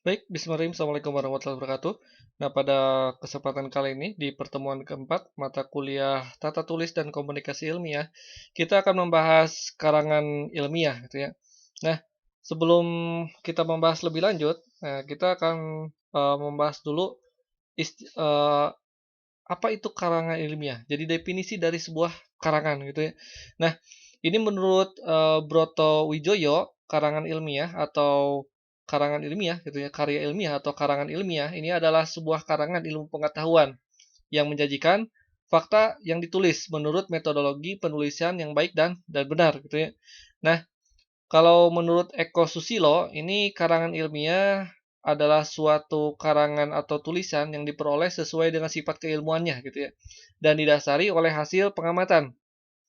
Baik, Bismillahirrahmanirrahim. Assalamualaikum warahmatullahi wabarakatuh. Nah, pada kesempatan kali ini, di pertemuan keempat, mata kuliah Tata Tulis dan Komunikasi Ilmiah, kita akan membahas karangan ilmiah, gitu ya. Nah, sebelum kita membahas lebih lanjut, kita akan membahas dulu apa itu karangan ilmiah. Jadi definisi dari sebuah karangan, gitu ya. Nah, ini menurut Broto Wijoyo, karangan ilmiah atau karangan ilmiah gitu ya, karya ilmiah atau karangan ilmiah ini adalah sebuah karangan ilmu pengetahuan yang menjanjikan fakta yang ditulis menurut metodologi penulisan yang baik dan benar gitu ya. Nah, kalau menurut Eko Susilo, ini karangan ilmiah adalah suatu karangan atau tulisan yang diperoleh sesuai dengan sifat keilmuannya gitu ya, dan didasari oleh hasil pengamatan,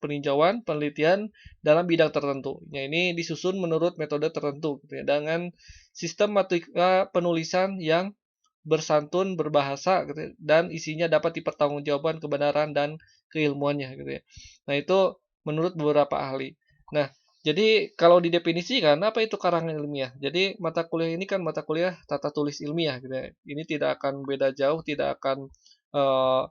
peninjauan, penelitian dalam bidang tertentu. Nah, ini disusun menurut metode tertentu gitu ya, dengan sistematika penulisan yang bersantun, berbahasa gitu ya, dan isinya dapat dipertanggungjawabkan kebenaran dan keilmuannya gitu ya. Nah, itu menurut beberapa ahli. Nah, jadi kalau didefinisikan apa itu karangan ilmiah? Jadi mata kuliah ini kan mata kuliah tata tulis ilmiah gitu ya. Ini tidak akan beda jauh, tidak akan eh,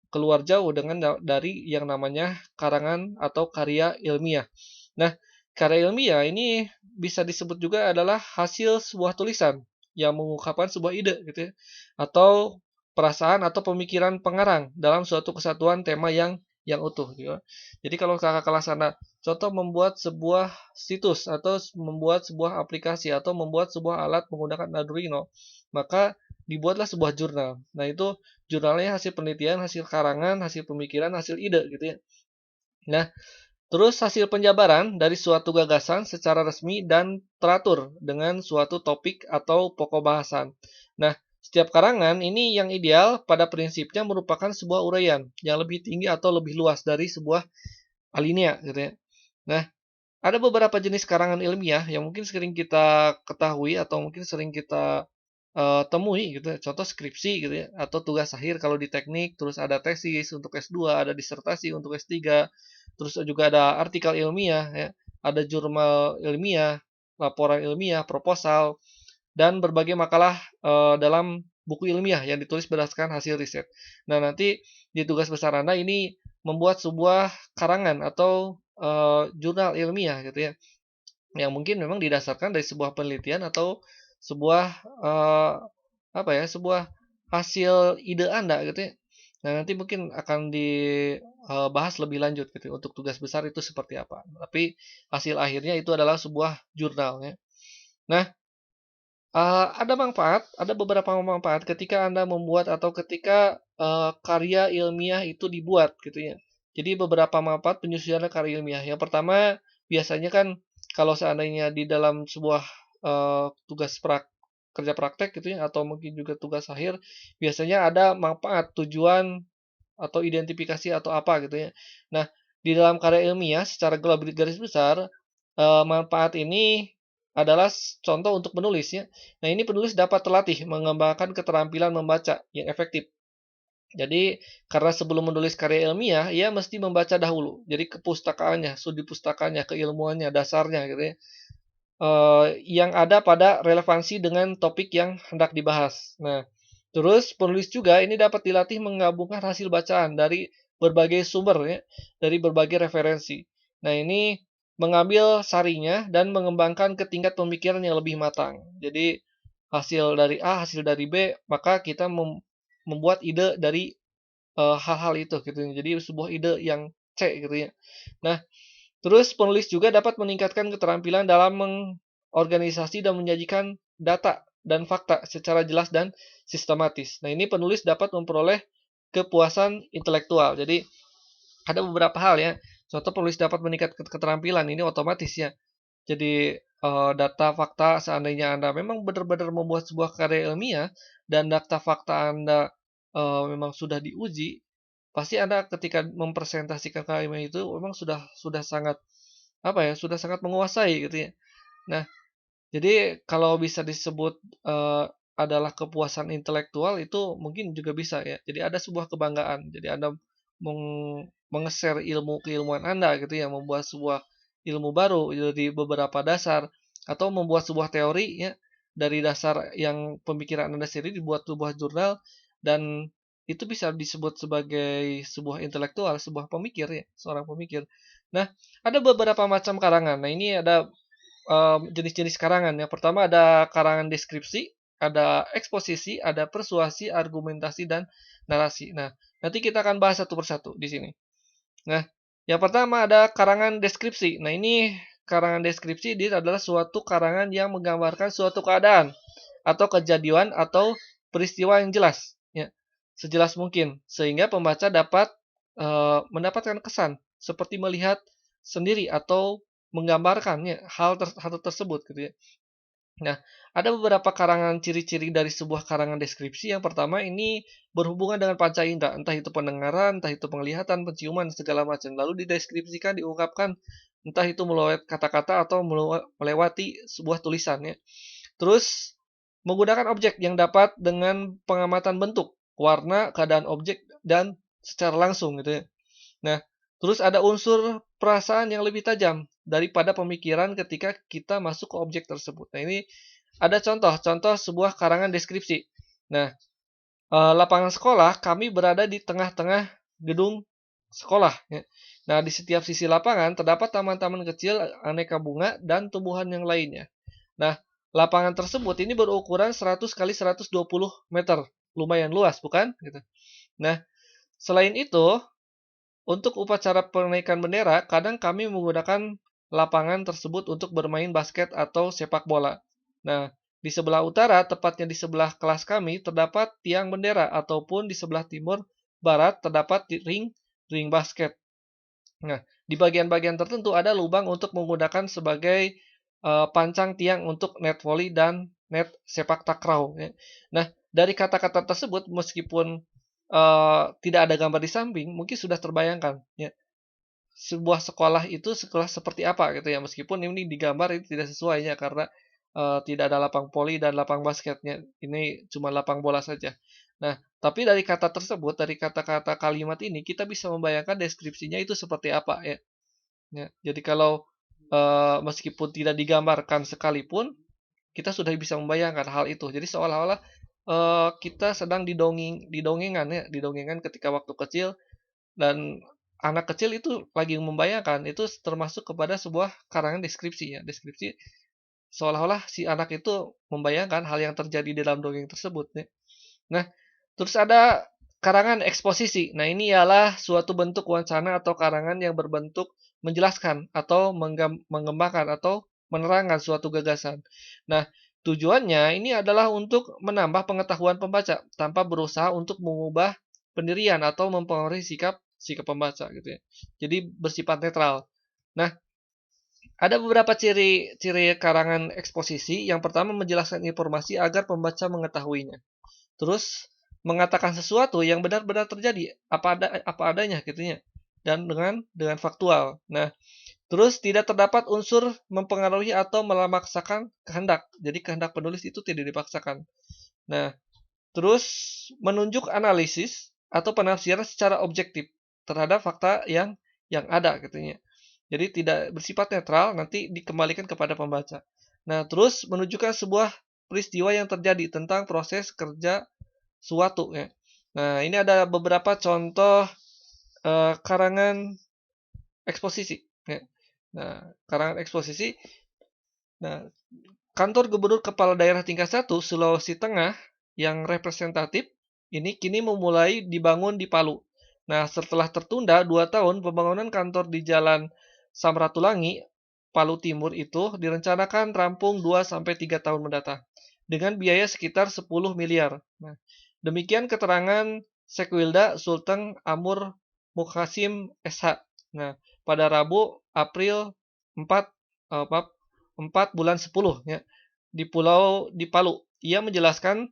keluar jauh dengan dari yang namanya karangan atau karya ilmiah. Nah, karya ilmiah ini bisa disebut juga adalah hasil sebuah tulisan yang mengungkapkan sebuah ide gitu ya, atau perasaan atau pemikiran pengarang dalam suatu kesatuan tema yang utuh gitu. Jadi kalau kakak kelas Anda contoh membuat sebuah situs atau membuat sebuah aplikasi atau membuat sebuah alat menggunakan Arduino, maka dibuatlah sebuah jurnal. Nah, itu jurnalnya hasil penelitian, hasil karangan, hasil pemikiran, hasil ide gitu ya. Nah, terus hasil penjabaran dari suatu gagasan secara resmi dan teratur dengan suatu topik atau pokok bahasan. Nah, setiap karangan ini yang ideal pada prinsipnya merupakan sebuah uraian yang lebih tinggi atau lebih luas dari sebuah alinea gitu ya. Nah, ada beberapa jenis karangan ilmiah yang mungkin sering kita ketahui atau mungkin sering kita temui gitu ya. Contoh skripsi gitu ya atau tugas akhir kalau di teknik, terus ada tesis untuk S2, ada disertasi untuk S3, terus juga ada artikel ilmiah ya, ada jurnal ilmiah, laporan ilmiah, proposal, dan berbagai makalah dalam buku ilmiah yang ditulis berdasarkan hasil riset. Nah, nanti di tugas besar Anda ini membuat sebuah karangan atau jurnal ilmiah gitu ya, yang mungkin memang didasarkan dari sebuah penelitian atau sebuah apa ya, sebuah hasil ide Anda gitu ya. Nah, nanti mungkin akan dibahas lebih lanjut gitu untuk tugas besar itu seperti apa. Tapi hasil akhirnya itu adalah sebuah jurnal ya. Nah, ada manfaat, ada beberapa manfaat ketika Anda membuat atau ketika, karya ilmiah itu dibuat gitu ya. Jadi beberapa manfaat penyusunan karya ilmiah. Yang pertama, biasanya kan kalau seandainya di dalam sebuah, tugas kerja praktek gitu ya atau mungkin juga tugas akhir, biasanya ada manfaat, tujuan, atau identifikasi atau apa gitu ya. Nah, di dalam karya ilmiah secara garis besar, manfaat ini adalah contoh untuk penulis ya. Nah, ini penulis dapat terlatih mengembangkan keterampilan membaca yang efektif. Jadi, karena sebelum menulis karya ilmiah, ia mesti membaca dahulu. Jadi kepustakaannya, studi pustakanya, keilmuannya, dasarnya gitu ya. Yang ada pada relevansi dengan topik yang hendak dibahas. Nah, terus penulis juga ini dapat dilatih menggabungkan hasil bacaan dari berbagai sumber ya, dari berbagai referensi. Nah, ini mengambil sarinya dan mengembangkan ke tingkat pemikiran yang lebih matang. Jadi hasil dari A, hasil dari B, maka kita membuat ide dari hal-hal itu gitu. Jadi sebuah ide yang C gitu ya. Nah, terus penulis juga dapat meningkatkan keterampilan dalam mengorganisasi dan menyajikan data dan fakta secara jelas dan sistematis. Nah, ini penulis dapat memperoleh kepuasan intelektual. Jadi, ada beberapa hal ya. Contoh penulis dapat meningkatkan keterampilan, ini otomatis ya. Jadi, data fakta seandainya Anda memang benar-benar membuat sebuah karya ilmiah dan data fakta Anda memang sudah diuji, pasti Anda ketika mempresentasikan karya ilmiah itu memang sudah sangat apa ya, sudah sangat menguasai gitu ya. Nah, jadi kalau bisa disebut, adalah kepuasan intelektual itu mungkin juga bisa ya. Jadi ada sebuah kebanggaan. Jadi Anda meng menge-share ilmu keilmuan Anda gitu ya, membuat sebuah ilmu baru dari beberapa dasar atau membuat sebuah teori ya. dari dasar yang pemikiran Anda sendiri dibuat sebuah jurnal dan itu bisa disebut sebagai sebuah intelektual, sebuah pemikir ya, seorang pemikir. Nah, ada beberapa macam karangan. Nah, ini ada jenis-jenis karangan. Yang pertama ada karangan deskripsi, ada eksposisi, ada persuasi, argumentasi, dan narasi. Nah, nanti kita akan bahas satu persatu di sini. Nah, yang pertama ada karangan deskripsi. Nah, ini karangan deskripsi dia adalah suatu karangan yang menggambarkan suatu keadaan atau kejadian atau peristiwa yang jelas, ya, sejelas mungkin, sehingga pembaca dapat mendapatkan kesan seperti melihat sendiri atau menggambarkannya hal tersebut gitu ya. Nah, ada beberapa karangan ciri-ciri dari sebuah karangan deskripsi. Yang pertama ini berhubungan dengan panca indera, entah itu pendengaran, entah itu penglihatan, penciuman, segala macam. Lalu dideskripsikan, diungkapkan, entah itu melalui kata-kata atau melewati sebuah tulisan ya. Terus menggunakan objek yang dapat dengan pengamatan bentuk, warna, keadaan objek, dan secara langsung gitu ya. Nah, terus ada unsur perasaan yang lebih tajam daripada pemikiran ketika kita masuk ke objek tersebut. Nah, ini ada contoh sebuah karangan deskripsi. Nah, lapangan sekolah kami berada di tengah-tengah gedung sekolah. Ya. Nah, di setiap sisi lapangan terdapat taman-taman kecil, aneka bunga, dan tumbuhan yang lainnya. Nah, lapangan tersebut ini berukuran 100 kali 120 meter. Lumayan luas, bukan? Gitu. Nah, selain itu, untuk upacara penaikan bendera, kadang kami menggunakan lapangan tersebut untuk bermain basket atau sepak bola. Nah, di sebelah utara, tepatnya di sebelah kelas kami, terdapat tiang bendera, ataupun di sebelah timur barat terdapat ring basket. Nah, di bagian-bagian tertentu ada lubang untuk menggunakan sebagai pancang tiang untuk net volley dan net sepak takraw. Ya. Nah, dari kata-kata tersebut, meskipun tidak ada gambar di samping, mungkin sudah terbayangkan ya sebuah sekolah itu sekolah seperti apa gitu ya. Meskipun ini digambar itu tidak sesuai ya karena tidak ada lapang voli dan lapang basketnya. Ini cuma lapang bola saja. Nah, tapi dari kata tersebut, dari kata-kata kalimat ini kita bisa membayangkan deskripsinya itu seperti apa ya. Ya, jadi kalau meskipun tidak digambarkan sekalipun, kita sudah bisa membayangkan hal itu. Jadi seolah-olah kita sedang didongengan ya, didongengan ketika waktu kecil dan anak kecil itu lagi membayangkan itu termasuk kepada sebuah karangan deskripsi ya. Deskripsi seolah-olah si anak itu membayangkan hal yang terjadi dalam dongeng tersebut ya. Nah, terus ada karangan eksposisi. Nah, ini ialah suatu bentuk wacana atau karangan yang berbentuk menjelaskan atau mengembangkan atau menerangkan suatu gagasan. Nah, tujuannya ini adalah untuk menambah pengetahuan pembaca tanpa berusaha untuk mengubah pendirian atau mempengaruhi sikap pembaca gitu ya. Jadi bersifat netral. Nah, ada beberapa ciri-ciri karangan eksposisi. Yang pertama menjelaskan informasi agar pembaca mengetahuinya. Terus mengatakan sesuatu yang benar-benar terjadi apa adanya gitu ya. Dan dengan faktual. Nah, terus tidak terdapat unsur mempengaruhi atau memaksakan kehendak. Jadi kehendak penulis itu tidak dipaksakan. Nah, terus menunjuk analisis atau penafsiran secara objektif terhadap fakta yang ada gitu ya. Jadi tidak bersifat netral, nanti dikembalikan kepada pembaca. Nah, terus menunjukkan sebuah peristiwa yang terjadi tentang proses kerja suatu ya. Nah, ini ada beberapa contoh karangan eksposisi ya. Nah, karangan eksposisi. Nah, kantor Gubernur Kepala Daerah tingkat 1 Sulawesi Tengah yang representatif ini kini memulai dibangun di Palu. Nah, setelah tertunda 2 tahun, pembangunan kantor di Jalan Samratulangi, Palu Timur itu direncanakan rampung 2-3 tahun mendatang dengan biaya sekitar 10 miliar. Nah, demikian keterangan Sekwilda Sultan Amur Mukhasim SH. Nah, pada Rabu April 4 bulan 10 ya, di Palu. Ia menjelaskan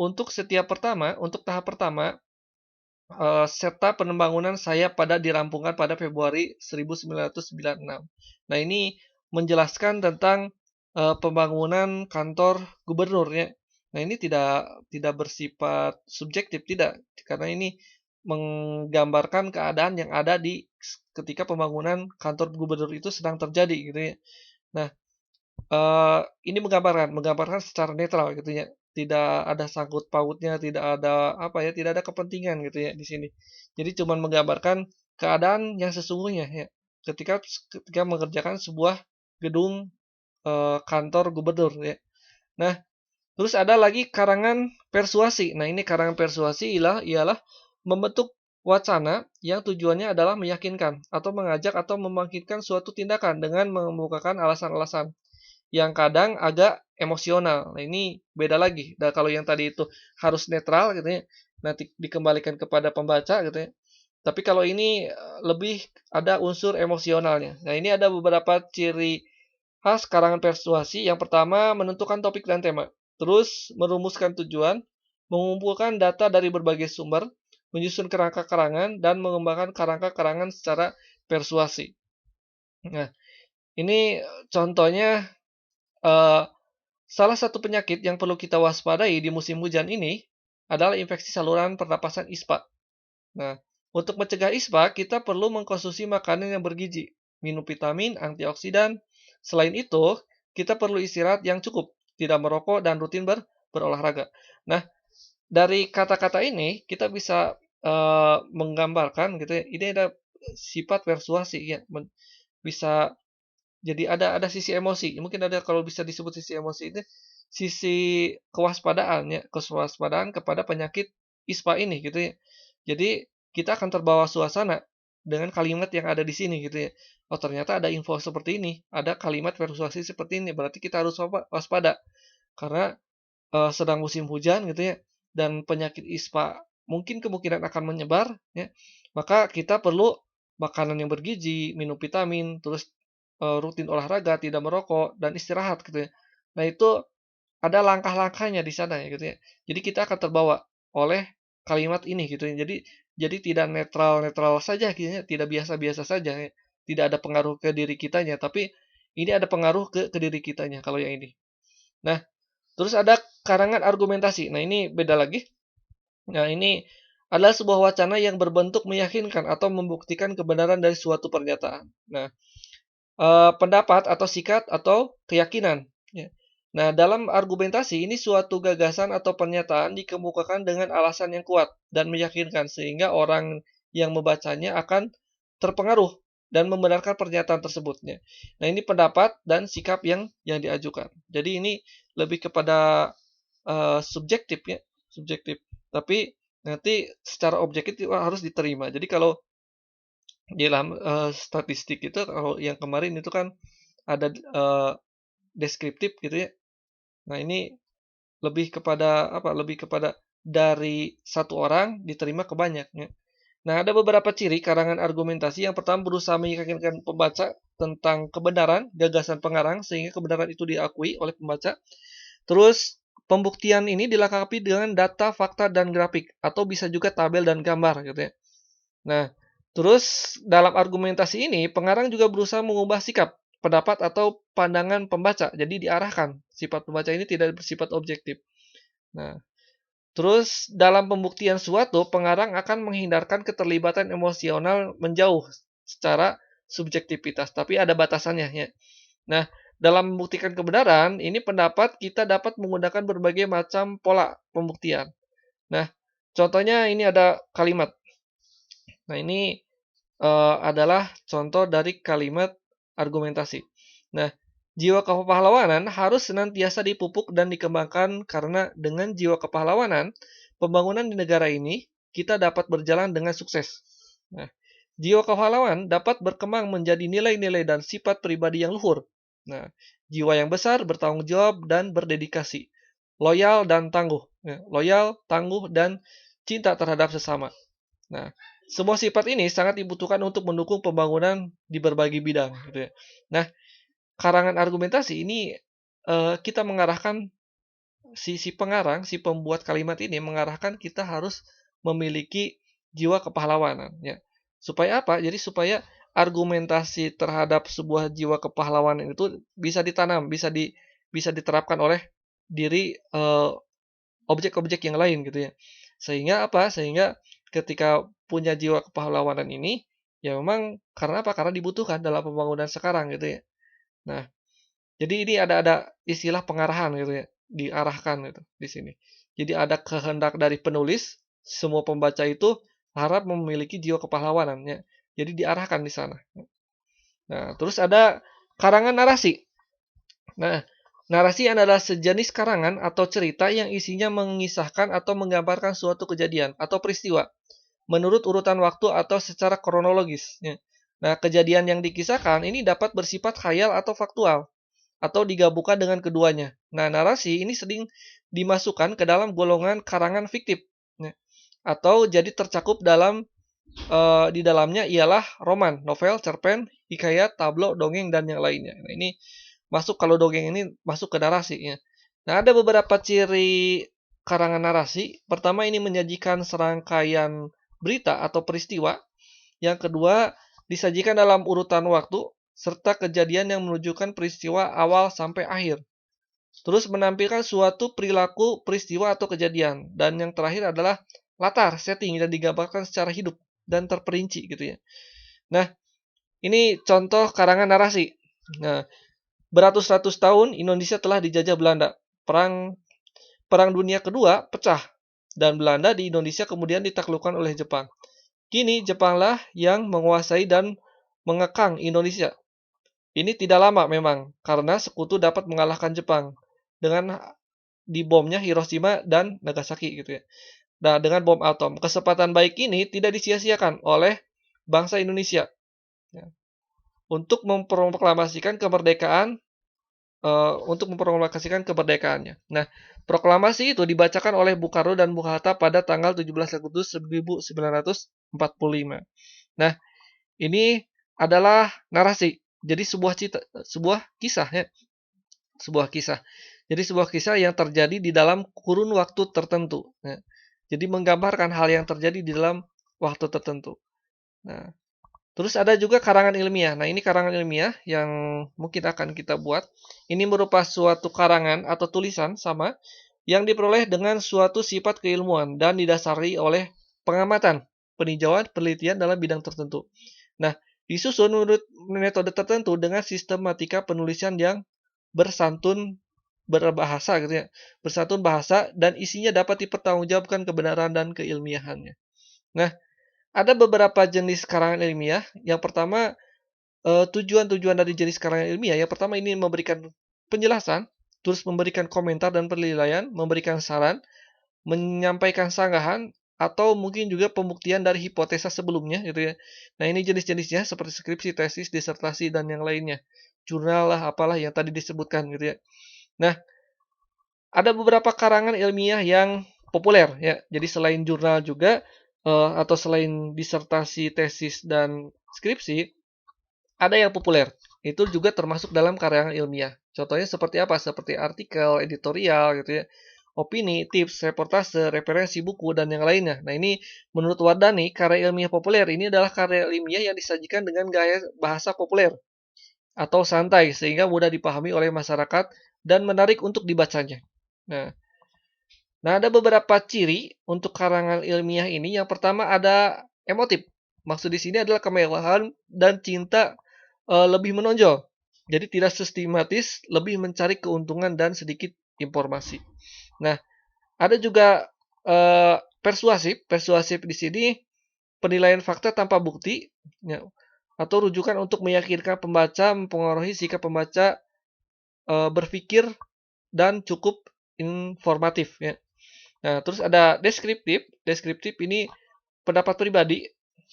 untuk tahap pertama serta pembangunan saya dirampungkan pada Februari 1996. Nah, ini menjelaskan tentang pembangunan kantor gubernur ya. Nah, ini tidak bersifat subjektif tidak, karena ini menggambarkan keadaan yang ada di ketika pembangunan kantor gubernur itu sedang terjadi gitu ya. Nah, ini menggambarkan secara netral gitu ya. Tidak ada sangkut pautnya, tidak ada apa ya, tidak ada kepentingan gitu ya di sini. Jadi cuman menggambarkan keadaan yang sesungguhnya ya. Ketika ketika mengerjakan sebuah gedung kantor gubernur ya. Nah, terus ada lagi karangan persuasi. Nah, ini karangan persuasi ialah membentuk wacana yang tujuannya adalah meyakinkan atau mengajak atau membangkitkan suatu tindakan dengan mengemukakan alasan-alasan yang kadang agak emosional. Nah, ini beda lagi. Nah, kalau yang tadi itu harus netral gitu ya, nanti dikembalikan kepada pembaca gitu ya. Tapi kalau ini lebih ada unsur emosionalnya. Nah, ini ada beberapa ciri khas karangan persuasi. Yang pertama, menentukan topik dan tema. Terus, merumuskan tujuan, mengumpulkan data dari berbagai sumber, menyusun kerangka karangan, dan mengembangkan kerangka karangan secara persuasi. Nah, ini contohnya eh, salah satu penyakit yang perlu kita waspadai di musim hujan ini adalah infeksi saluran pernapasan ISPA. Nah, untuk mencegah ISPA, kita perlu mengkonsumsi makanan yang bergizi, minum vitamin, antioksidan. Selain itu, kita perlu istirahat yang cukup, tidak merokok, dan rutin berolahraga. Nah, dari kata-kata ini, kita bisa menggambarkan gitu ya, ini ada sifat persuasi ya, bisa jadi ada sisi emosi. Mungkin ada kalau bisa disebut sisi emosi ini sisi kewaspadaan ya, kewaspadaan kepada penyakit ISPA ini gitu ya. Jadi kita akan terbawa suasana dengan kalimat yang ada di sini gitu ya. Oh, ternyata ada info seperti ini, ada kalimat persuasi seperti ini, berarti kita harus waspada karena sedang musim hujan gitu ya dan penyakit ISPA mungkin kemungkinan akan menyebar ya. Maka kita perlu makanan yang bergizi, minum vitamin, terus rutin olahraga, tidak merokok, dan istirahat gitu ya. Nah, itu ada langkah-langkahnya di sana ya gitu ya. Jadi kita akan terbawa oleh kalimat ini gitu ya. Jadi tidak netral-netral saja gitu ya, tidak biasa-biasa saja ya. Tidak ada pengaruh ke diri kitanya, tapi ini ada pengaruh ke diri kitanya kalau yang ini. Nah, terus ada karangan argumentasi. Nah, ini beda lagi. Nah, ini adalah sebuah wacana yang berbentuk meyakinkan atau membuktikan kebenaran dari suatu pernyataan. Nah, pendapat atau sikap atau keyakinan. Ya. Nah, dalam argumentasi ini suatu gagasan atau pernyataan dikemukakan dengan alasan yang kuat dan meyakinkan sehingga orang yang membacanya akan terpengaruh dan membenarkan pernyataan tersebutnya. Nah, ini pendapat dan sikap yang diajukan. Jadi ini lebih kepada subjektif ya, subjektif. Tapi nanti secara objektif harus diterima. Jadi kalau di dalam statistik itu kalau yang kemarin itu kan ada deskriptif gitu ya. Nah, ini lebih kepada apa? Lebih kepada dari satu orang diterima ke banyak ya. Nah, ada beberapa ciri karangan argumentasi. Yang pertama berusaha meyakinkan pembaca tentang kebenaran gagasan pengarang sehingga kebenaran itu diakui oleh pembaca. Terus pembuktian ini dilengkapi dengan data, fakta, dan grafik atau bisa juga tabel dan gambar gitu ya. Nah, terus dalam argumentasi ini pengarang juga berusaha mengubah sikap, pendapat atau pandangan pembaca. Jadi diarahkan sifat pembaca ini tidak bersifat objektif. Nah, terus dalam pembuktian suatu pengarang akan menghindarkan keterlibatan emosional menjauh secara subjektivitas, tapi ada batasannya ya. Nah, dalam membuktikan kebenaran, ini pendapat kita dapat menggunakan berbagai macam pola pembuktian. Nah, contohnya ini ada kalimat. Nah, ini adalah contoh dari kalimat argumentasi. Nah, jiwa kepahlawanan harus senantiasa dipupuk dan dikembangkan karena dengan jiwa kepahlawanan, pembangunan di negara ini kita dapat berjalan dengan sukses. Nah, jiwa kepahlawan dapat berkembang menjadi nilai-nilai dan sifat pribadi yang luhur. Nah, jiwa yang besar bertanggung jawab dan berdedikasi, loyal dan tangguh, loyal, tangguh dan cinta terhadap sesama. Nah, semua sifat ini sangat dibutuhkan untuk mendukung pembangunan di berbagai bidang, gitu ya. Nah, karangan argumentasi ini kita mengarahkan si pengarang, si pembuat kalimat ini mengarahkan kita harus memiliki jiwa kepahlawanan, ya. Supaya apa? Jadi supaya argumentasi terhadap sebuah jiwa kepahlawanan itu bisa ditanam, bisa diterapkan oleh diri objek-objek yang lain gitu ya. Sehingga apa? Sehingga ketika punya jiwa kepahlawanan ini ya memang karena apa? Karena dibutuhkan dalam pembangunan sekarang gitu ya. Nah, Jadi ini ada istilah pengarahan gitu ya, diarahkan gitu di sini. Jadi ada kehendak dari penulis, semua pembaca itu harap memiliki jiwa kepahlawanan ya. Jadi diarahkan di sana. Nah, terus ada karangan narasi. Nah, narasi adalah sejenis karangan atau cerita yang isinya mengisahkan atau menggambarkan suatu kejadian atau peristiwa menurut urutan waktu atau secara kronologis. Ya. Nah, kejadian yang dikisahkan ini dapat bersifat khayal atau faktual atau digabungkan dengan keduanya. Nah, narasi ini sering dimasukkan ke dalam golongan karangan fiktif, ya, atau jadi tercakup di dalamnya ialah roman, novel, cerpen, hikayat, tablo, dongeng dan yang lainnya. Nah, ini masuk kalau dongeng ini masuk ke narasi ya. Nah, ada beberapa ciri karangan narasi. Pertama, ini menyajikan serangkaian berita atau peristiwa. Yang kedua, disajikan dalam urutan waktu serta kejadian yang menunjukkan peristiwa awal sampai akhir. Terus menampilkan suatu perilaku, peristiwa atau kejadian. Dan yang terakhir adalah latar, setting dan digambarkan secara hidup dan terperinci gitu ya. Nah, ini contoh karangan narasi. Nah, beratus-ratus tahun Indonesia telah dijajah Belanda. Perang Dunia Kedua pecah dan Belanda di Indonesia kemudian ditaklukkan oleh Jepang. Kini Jepanglah yang menguasai dan mengekang Indonesia. Ini tidak lama memang karena sekutu dapat mengalahkan Jepang dengan dibomnya Hiroshima dan Nagasaki gitu ya. Nah, dengan bom atom. Kesempatan baik ini tidak disia-siakan oleh bangsa Indonesia ya, untuk memproklamasikan kemerdekaan kemerdekaannya. Nah, proklamasi itu dibacakan oleh Bung Karno dan Bung Hatta pada tanggal 17 Agustus 1945. Nah, ini adalah narasi. Jadi sebuah kisah ya, sebuah kisah. Jadi sebuah kisah yang terjadi di dalam kurun waktu tertentu. Ya. Jadi menggambarkan hal yang terjadi di dalam waktu tertentu. Nah, terus ada juga karangan ilmiah. Nah, ini karangan ilmiah yang mungkin akan kita buat. Ini merupakan suatu karangan atau tulisan sama yang diperoleh dengan suatu sifat keilmuan dan didasari oleh pengamatan, peninjauan, penelitian dalam bidang tertentu. Nah, disusun menurut metode tertentu dengan sistematika penulisan yang bersantun berbahasa gitu ya. Bersantun bahasa dan isinya dapat dipertanggungjawabkan kebenaran dan keilmiahannya. Nah, ada beberapa jenis karangan ilmiah. Yang pertama, tujuan-tujuan dari jenis karangan ilmiah. Yang pertama ini memberikan penjelasan, terus memberikan komentar dan penilaian, memberikan saran, menyampaikan sanggahan, atau mungkin juga pembuktian dari hipotesa sebelumnya gitu ya. Nah, ini jenis-jenisnya seperti skripsi, tesis, disertasi, dan yang lainnya. Jurnal lah, apalah yang tadi disebutkan gitu ya. Nah, ada beberapa karangan ilmiah yang populer ya. Jadi selain jurnal juga atau selain disertasi, tesis dan skripsi, ada yang populer. Itu juga termasuk dalam karangan ilmiah. Contohnya seperti apa? Seperti artikel, editorial gitu ya. Opini, tips, reportase, referensi buku dan yang lainnya. Nah, ini menurut Wardani, karya ilmiah populer ini adalah karya ilmiah yang disajikan dengan gaya bahasa populer atau santai sehingga mudah dipahami oleh masyarakat dan menarik untuk dibacanya. Nah, ada beberapa ciri untuk karangan ilmiah ini. Yang pertama ada emotif. Maksud di sini adalah kemewahan dan cinta lebih menonjol. Jadi tidak sistematis, lebih mencari keuntungan dan sedikit informasi. Nah, ada juga persuasif. Persuasif di sini penilaian fakta tanpa bukti ya, atau rujukan untuk meyakinkan pembaca, mempengaruhi sikap pembaca berpikir dan cukup informatif ya. Nah, terus ada deskriptif. Deskriptif ini pendapat pribadi,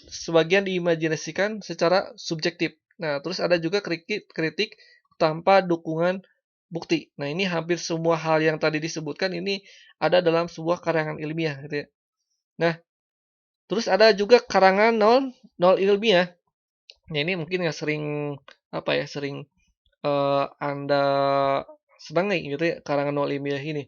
sebagian diimajinasikan secara subjektif. Nah, terus ada juga kritik tanpa dukungan bukti. Nah, ini hampir semua hal yang tadi disebutkan ini ada dalam sebuah karangan ilmiah gitu ya. Nah, terus ada juga karangan nol ilmiah. Nah, ini mungkin nggak sering sering Anda senangi gitu ya karangan nol ilmiah ini.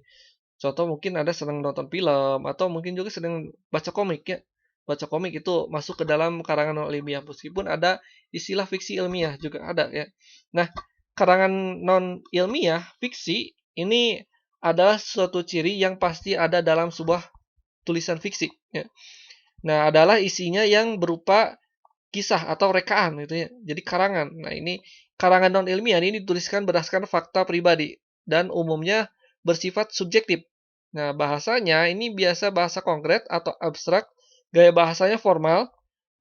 Contoh mungkin ada senang nonton film atau mungkin juga sedang baca komik ya. Baca komik itu masuk ke dalam karangan non ilmiah meskipun ada istilah fiksi ilmiah juga ada ya. Nah, karangan non ilmiah fiksi ini adalah suatu ciri yang pasti ada dalam sebuah tulisan fiksi ya. Nah, adalah isinya yang berupa kisah atau rekaan gitu ya. Jadi karangan. Nah, ini karangan non-ilmiah ini dituliskan berdasarkan fakta pribadi dan umumnya bersifat subjektif. Nah, bahasanya ini biasa bahasa konkret atau abstrak, gaya bahasanya formal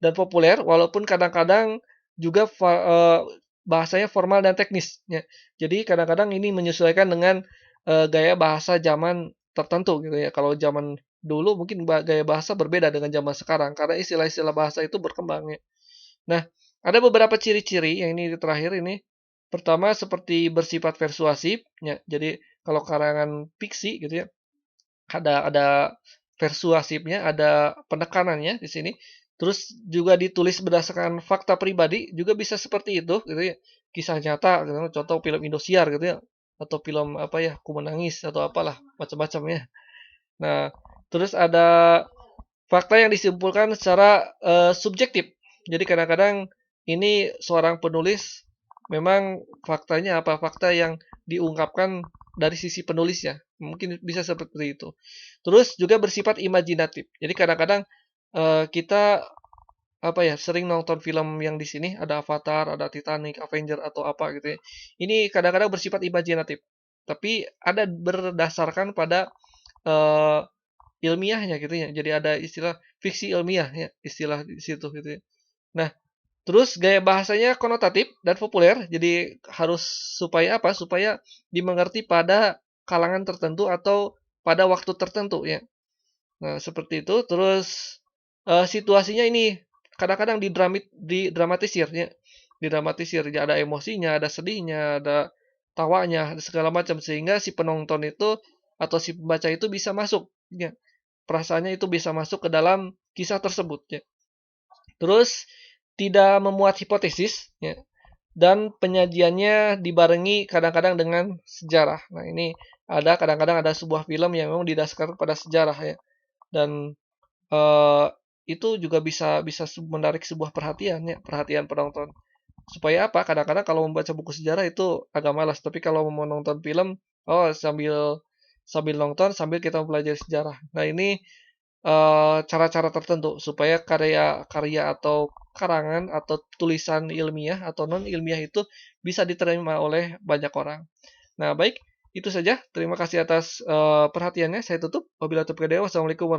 dan populer, walaupun kadang-kadang juga bahasanya formal dan teknis. Ya. Jadi kadang-kadang ini menyesuaikan dengan gaya bahasa zaman tertentu gitu ya. Kalau zaman dulu mungkin gaya bahasa berbeda dengan zaman sekarang karena istilah-istilah bahasa itu berkembang ya. Nah, ada beberapa ciri-ciri yang ini terakhir ini. Pertama seperti bersifat persuasif ya. Jadi kalau karangan fiksi gitu ya, ada persuasifnya, ada penekanannya di sini. Terus juga ditulis berdasarkan fakta pribadi juga bisa seperti itu gitu ya. Kisah nyata gitu, contoh film Indosiar gitu ya atau film apa ya, Ku Menangis atau apalah macam-macam ya. Nah, terus ada fakta yang disimpulkan secara subjektif. Jadi kadang-kadang ini seorang penulis memang faktanya apa? Fakta yang diungkapkan dari sisi penulisnya. Mungkin bisa seperti itu. Terus juga bersifat imajinatif. Jadi kadang-kadang kita apa ya, sering nonton film yang di sini ada Avatar, ada Titanic, Avenger atau apa gitu ya. Ini kadang-kadang bersifat imajinatif. Tapi ada berdasarkan pada eh, ilmiahnya gitu ya. Jadi ada istilah fiksi ilmiah ya, istilah di situ gitu ya. Nah, terus gaya bahasanya konotatif dan populer. Jadi harus supaya apa? Supaya dimengerti pada kalangan tertentu atau pada waktu tertentu ya. Nah, seperti itu. Terus situasinya ini kadang-kadang didramatisir ya. Didramatisir. Jadi ada emosinya, ada sedihnya, ada tawanya, ada segala macam sehingga si penonton itu atau si pembaca itu bisa masuk ya. Perasaannya itu bisa masuk ke dalam kisah tersebut ya. Terus tidak memuat hipotesis ya, dan penyajiannya dibarengi kadang-kadang dengan sejarah. Nah, ini ada kadang-kadang ada sebuah film yang memang didasarkan pada sejarah ya. Dan eh, itu juga bisa bisa menarik sebuah perhatian ya, perhatian penonton. Supaya apa? Kadang-kadang kalau membaca buku sejarah itu agak malas, tapi kalau mau nonton film, oh sambil sambil nonton sambil kita mempelajari sejarah. Nah, ini cara-cara tertentu supaya karya-karya atau karangan atau tulisan ilmiah atau non ilmiah itu bisa diterima oleh banyak orang. Nah, baik, itu saja. Terima kasih atas perhatiannya. Saya tutup. Wabillahi taufiq wal hidayah. Wassalamualaikum warahmatullahi wabarakatuh.